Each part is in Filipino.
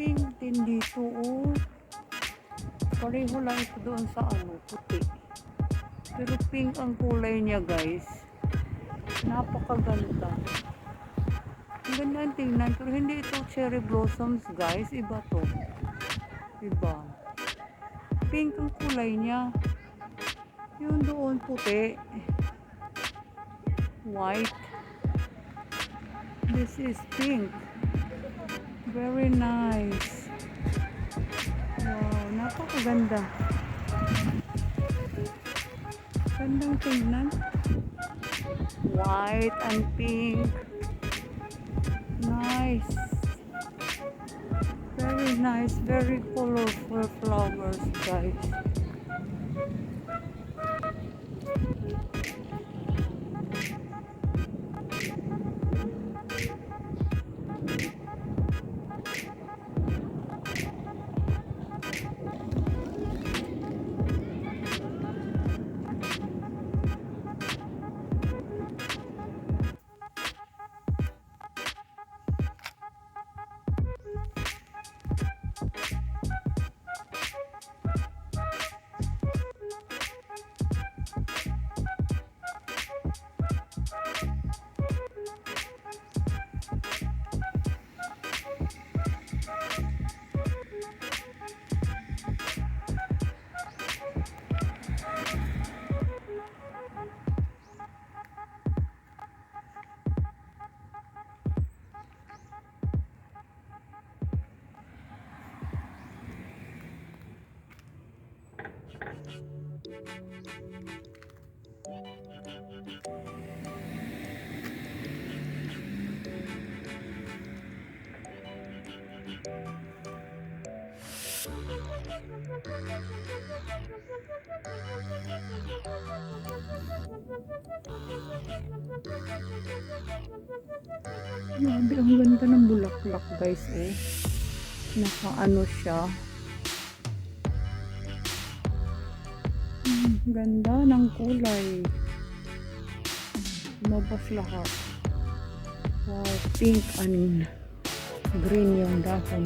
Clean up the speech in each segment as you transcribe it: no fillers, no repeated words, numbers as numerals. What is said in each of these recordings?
pink din dito, oh. Pareho lang ito doon sa puti. Pero pink ang kulay niya, guys. Napakaganda. Ang ganda ang tingnan. Pero hindi ito cherry blossoms, guys. Iba to. Iba. Pink ang kulay niya. Yung doon puti. White. This is pink. Very nice. Wow, napakaganda. Gandang tingnan. White and pink. Nice. Very nice. Very colorful flowers, guys. Grabe, ang ganda ng bulaklak, guys, eh. Naka siya. Ganda ng kulay. Lumabas lahat. Wow, pink and green yung dahon.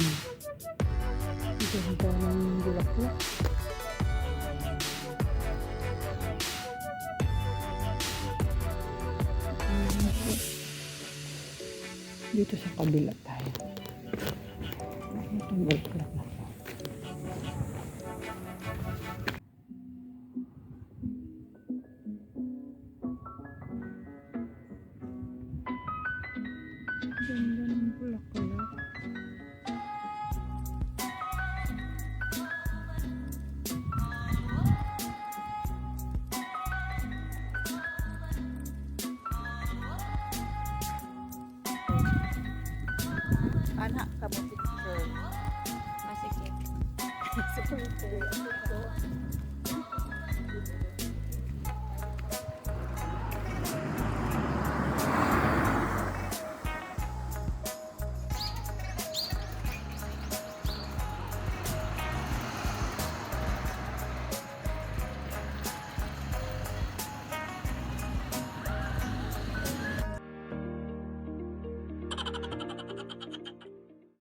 Ganda ng bulaklak. Dito sa kabila tayo. Itong bulaklak na. Ganda.